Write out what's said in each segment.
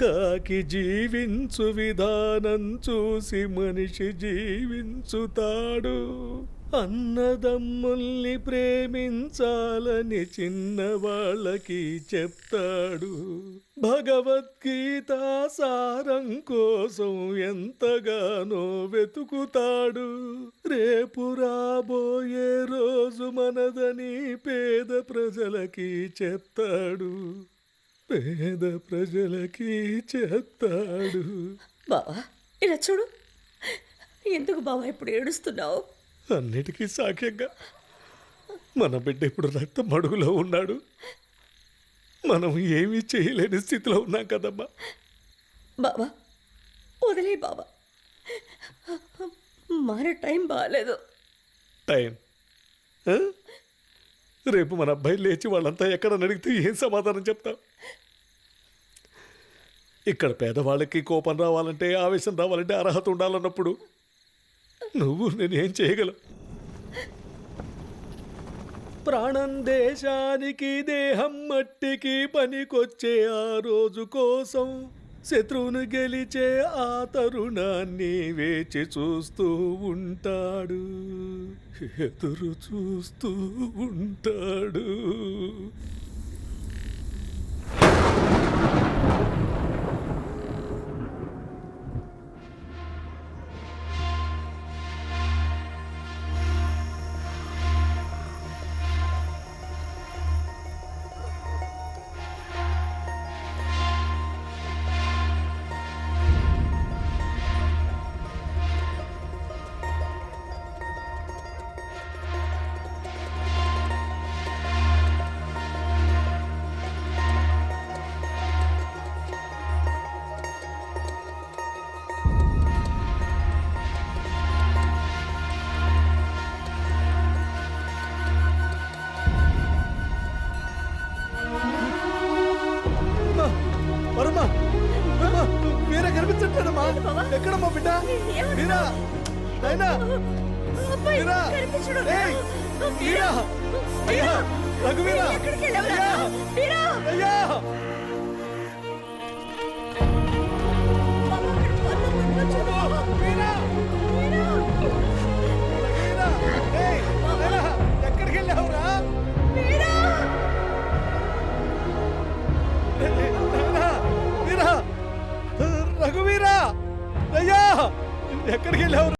కాకి జీవించు విధానం చూసి మనిషి జీవించుతాడు. అన్నదమ్ముల్ని ప్రేమించాలని చిన్నవాళ్ళకి చెప్తాడు. భగవద్గీత సారం కోసం ఎంతగానో వెతుకుతాడు. రేపు రాబోయే రోజు మనదని పేద ప్రజలకి చెప్తాడు. పేద ప్రజలకి చెప్తాడు. బావా ఇలా చూడు. ఎందుకు బావా ఇప్పుడు ఏడుస్తున్నావు? అన్నిటికీ సాక్ష్యంగా మన బిడ్డ ఇప్పుడు రక్తం అడుగులో ఉన్నాడు. మనం ఏమీ చేయలేని స్థితిలో ఉన్నాం కదమ్మా. బావా వదిలే బావా, మన టైం బాగాలేదు. టైం ఆ? రేపు మన అబ్బాయి లేచి వాళ్ళంతా ఎక్కడని అడిగితే ఏం సమాధానం చెప్తాం? ఇక్కడ పేదవాళ్ళకి కోపం రావాలంటే, ఆవేశం రావాలంటే అర్హత ఉండాలన్నప్పుడు నువ్వు నేనేం చేయగలం? ప్రాణం దేశానికి, దేహం మట్టికి పనికొచ్చే ఆ రోజు కోసం శత్రువును గెలిచే ఆ తరుణాన్ని వేచి చూస్తూ ఉంటాడు, ఎదురు చూస్తూ ఉంటాడు. ఎక్కడమ్మా బిడ్డ? మీరా నాయనా, మీరా, ఏయ్ మీరా, అయ్యా రఘువీరా, అయ్యా అయ్యా. ఎక్కడికి వెళ్ళావురా? మీరా, రఘువీరా, అయ్యా ఎక్కడికి వెళ్ళావు?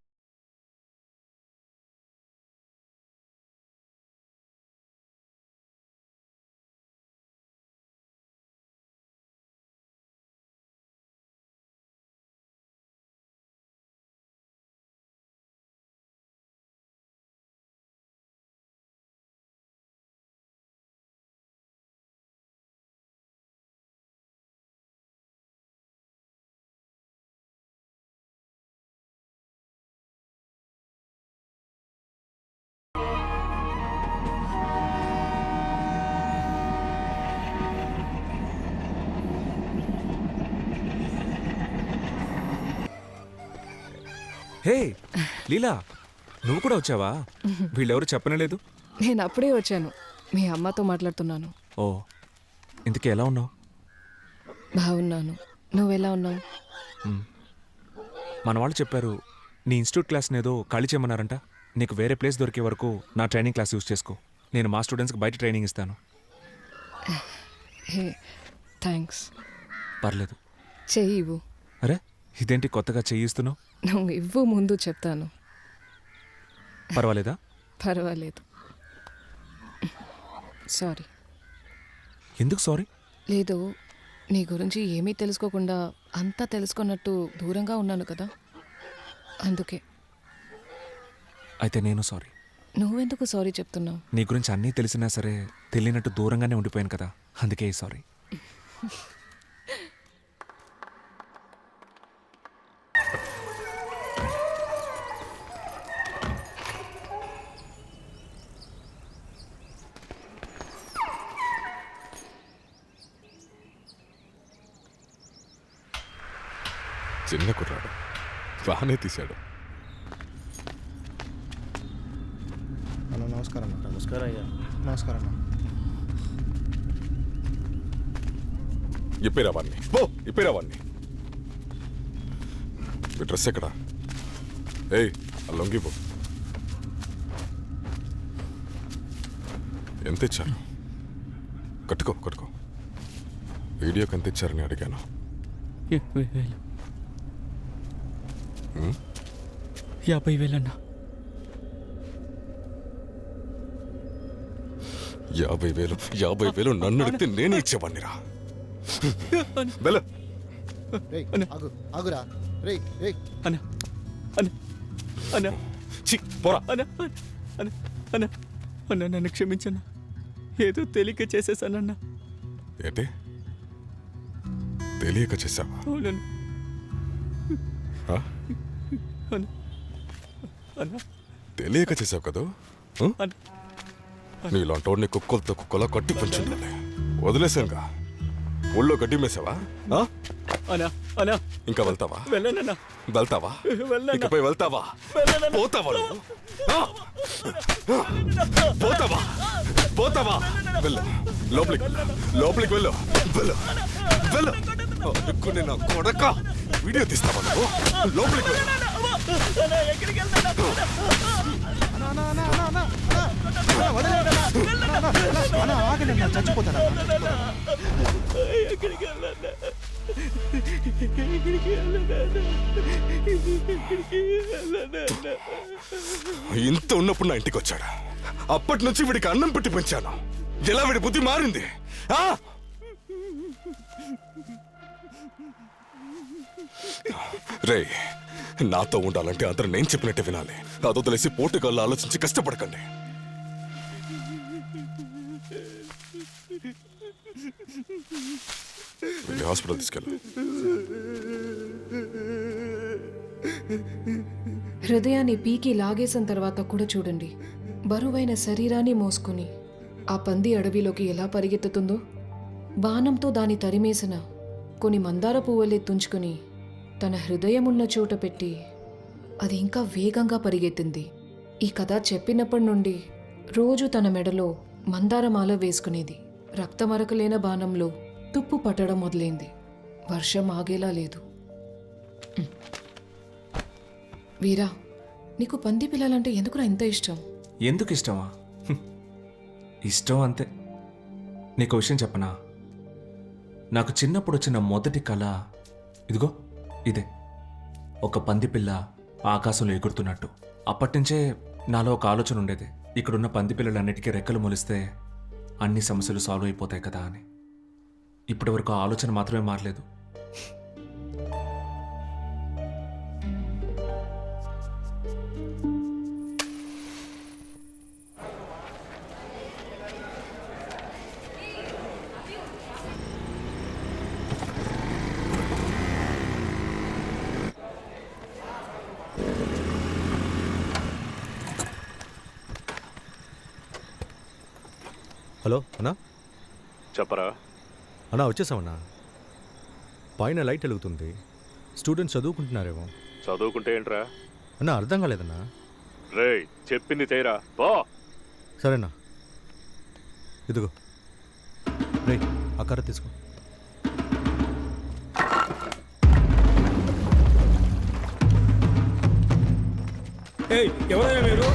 హే లీలా, నువ్వు కూడా వచ్చావా? వీళ్ళెవరు చెప్పనలేదు. నేను అప్పుడే వచ్చాను. మీ అమ్మతో మాట్లాడుతున్నాను. ఓ, ఇంతకీ ఎలా ఉన్నావు? బాగున్నాను. నువ్వెలా ఉన్నావు? మన వాళ్ళు చెప్పారు నీ ఇన్స్టిట్యూట్ క్లాస్ని ఏదో ఖాళీ చేయమన్నారంట. నీకు వేరే ప్లేస్ దొరికే వరకు నా ట్రైనింగ్ క్లాస్ యూజ్ చేసుకో. నేను మా స్టూడెంట్స్కి బయట ట్రైనింగ్ ఇస్తాను. Hey thanks. పర్లేదు, చెయ్యి ఇవ్వు. అరే ఇదేంటి కొత్తగా చెయ్యిస్తున్నావు? నువ్వు ఇవ్వు, ముందు చెప్తాను. పర్వాలేదా? పర్వాలేదు. సారీ. ఎందుకు సారీ? లేదు, నీ గురించి ఏమీ తెలుసుకోకుండా అంతా తెలుసుకున్నట్టు దూరంగా ఉన్నాను కదా, అందుకే. అయితే నేను సారీ. నువ్వెందుకు సారీ చెప్తున్నావు? నీ గురించి అన్నీ తెలిసినా సరే తెలియనట్టు దూరంగానే ఉండిపోయాను కదా, అందుకే సారీ. చిన్న కుర్రాడు బాగానే తీశాడు. హలో, నమస్కారం. నమస్కారం అయ్యా. నమస్కారం. ఇప్పేరా వాడిని పో, ఇప్పేరా వాడిని. మీ డ్రెస్ ఎక్కడా? ఏయ్, ఆ లొంగి పో. ఎంత ఇచ్చారు? కట్టుకో కట్టుకో. వీడియోకి ఎంత ఇచ్చారని అడిగాను. 50,000. 50,000 అన్నా. 50,000 నన్ను అడిగితే నేనే ఇచ్చేవాడినిరా. వెళ్ళు. రేయ్ ఆగు ఆగురా. రేయ్ రేయ్ అన్నా అన్నా అన్నా ఛీ, పోరా. అన్నా అన్నా అన్నా అన్నా నన్ను క్షమించన్నా. ఏదో తెలియక చేసేసానన్నా. ఏంటి తెలియక చేసావా? అవునన్నా. ఆ? అన్నా అన్నా తెలియక చేసావు కదా? ఆ? అన్నా నీలాంటోడిని కుక్కలతో కుక్కలా కట్టి పెంచుండాలి. వదిలేసానుగా. ఊళ్ళో గడ్డి మేసావా? ఆ? అన్నా అన్నా ఇంకా వెళ్తావా? వెళ్ళనన్నా. వెళ్తావా? వెళ్ళను. ఇకపై వెళ్తావా? వెళ్ళనన్నా. పోతావా నువ్వు? ఆ? పోతావా? పోతావా? వెళ్ళు. లోపలికి లోపలికి వెళ్ళు. వెళ్ళు వెళ్ళు. అనుకునే నా కొడక. వీడియో తీస్తావా నువ్వు? లోపలికి వెళ్ళు. ఆగండి, చచ్చిపోతాను. ఇంత ఉన్నప్పుడు నా ఇంటికి వచ్చాడు. అప్పటి నుంచి వీడికి అన్నం పెట్టి పెంచాను. ఎలా వీడి బుద్ధి మారింది? ఆ? రే, నాతో ఉండాలంటే అందరూ నేను చెప్పినట్టే వినాలి. నాతో తెలిసి పోటీగాళ్ళు ఆలోచించి కష్టపడకండి. వెళ్ళి హాస్పిటల్ తీసుకెళ్ళు. హృదయాన్ని పీకి లాగేసిన తర్వాత కూడా చూడండి, బరువైన శరీరాన్ని మోసుకుని ఆ పంది అడవిలోకి ఎలా పరిగెత్తుతుందో. బాణంతో దాని తరిమేసిన కొన్ని మందార పువ్వులే తుంచుకొని తన హృదయమున్న చోట పెట్టి అది ఇంకా వేగంగా పరిగెత్తింది. ఈ కథ చెప్పినప్పటి నుండి రోజు తన మెడలో మందారమాల వేసుకునేది. రక్తమరకలేన బాణంలో తుప్పు పట్టడం మొదలైంది. వర్షం ఆగేలా లేదు. వీరా, నీకు పంది పిల్లలంటే ఎందుకురా ఇంత ఇష్టం? ఎందుకు ఇష్టమా? ఇష్టం అంతే. నీకు విషయం చెప్పనా? నాకు చిన్నప్పుడు వచ్చిన మొదటి కళ ఇదిగో ఇదే, ఒక పంది పిల్ల ఆకాశంలో ఎగురుతున్నట్టు. అప్పటినుంచే నాలో ఒక ఆలోచన ఉండేది, ఇక్కడున్న పంది పిల్లలన్నిటికీ రెక్కలు మొలిస్తే అన్ని సమస్యలు సాల్వ్ అయిపోతాయి కదా అని. ఇప్పటి వరకు ఆ ఆలోచన మాత్రమే మారలేదు. హలో అన్నా. చెప్పరా. అన్నా వచ్చేసామన్నా. పైన లైట్ వెలుగుతుంది. స్టూడెంట్స్ చదువుకుంటున్నారేమో. చదువుకుంటే ఏంట్రా? అన్నా అర్థం కాలేదన్నా. రేయ్, చెప్పింది తేరా బా. సరేనా, ఇదిగో రే ఆ కర్ర తీసుకో. ఎవరైనా మీరు?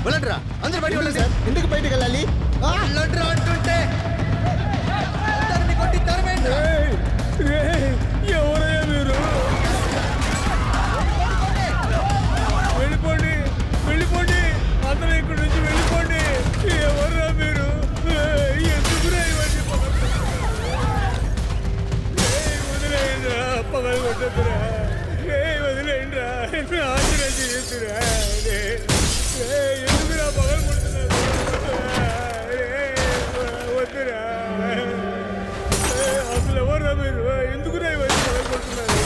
వెళ్ళండిరా, అందరు బయట వెళ్ళండి సార్. ఎందుకు బయటకు వెళ్ళాలి? వెళ్ళండిరా అంటుంటే అందరిని కొట్టి తరమేండి. ఎవరయ్యా మీరు? వెళ్ళిపోండి, వెళ్ళిపోండి, అందరూ ఇక్కడి నుంచి వెళ్ళిపోండి. ఎవర్రా మీరు? ఎందుకురా ఇవన్నీ? వదిలేయండిరా, పగలు కొట్టద్దురా. వదిలేయండిరా, ఆశ్చర్య చేయొద్దురా. ఎందుకురా పగలు కొడుతున్నారు? వద్దురా. అసలు ఎవర్రా మీరు? ఎందుకురా ఇవన్నీ పగలు కొడుతున్నారు?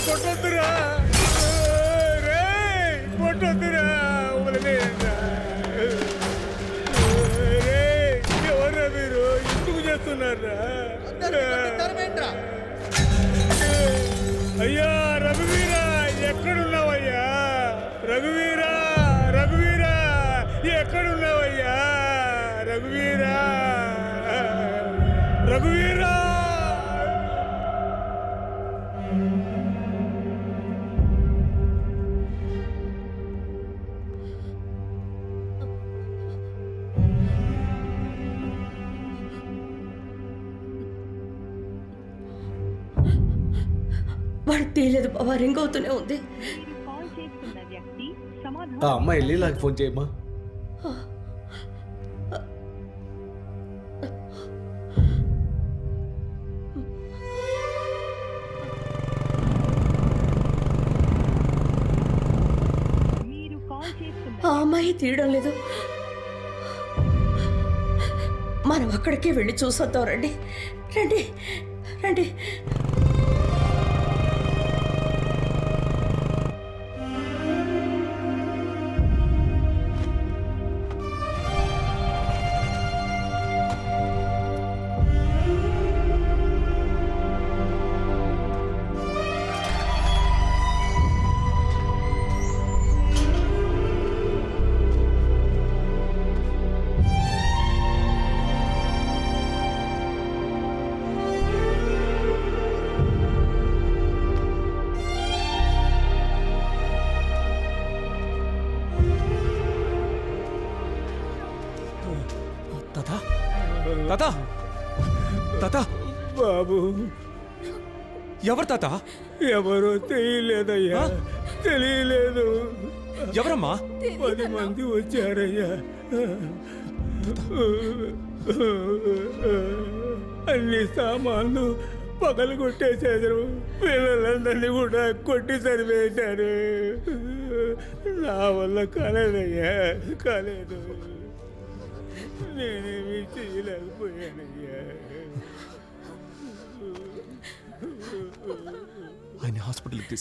కొట్టొద్దురా, కొట్టొద్దురా, వదిలేయండిరా. ఎవర్రా మీరు? ఎందుకు చేస్తున్నారా? అయ్యా రఘువీరా, ఎక్కడున్నావయ్యా? రఘువీరా, రఘువీరా. రఘువీరా వాడు తీయలేదు బావా, రింగ్ అవుతూనే ఉంది. ఆ అమ్మాయి లీలాకి ఫోన్ చేయమ్మా. ఆ అమ్మాయి తీయడం లేదు. మనం అక్కడికే వెళ్ళి చూసొద్దాం. రండి రండి రండి. తాత తాత తాత బాబు ఎవరు తాత? ఎవరో తెలియలేదయ్యా, తెలియలేదు. ఎవరమ్మా? 10 మంది వచ్చారయ్యా. అన్ని సామాన్లు పగలు కొట్టేశారు. పిల్లలందరినీ కూడా కొట్టి సరివేశారు. నా వల్ల కాలేదయ్యా, కాలేదు. నేనేమీ చేయలేకపోయానయ్యా. ఆయన హాస్పిటల్కి తీసుకు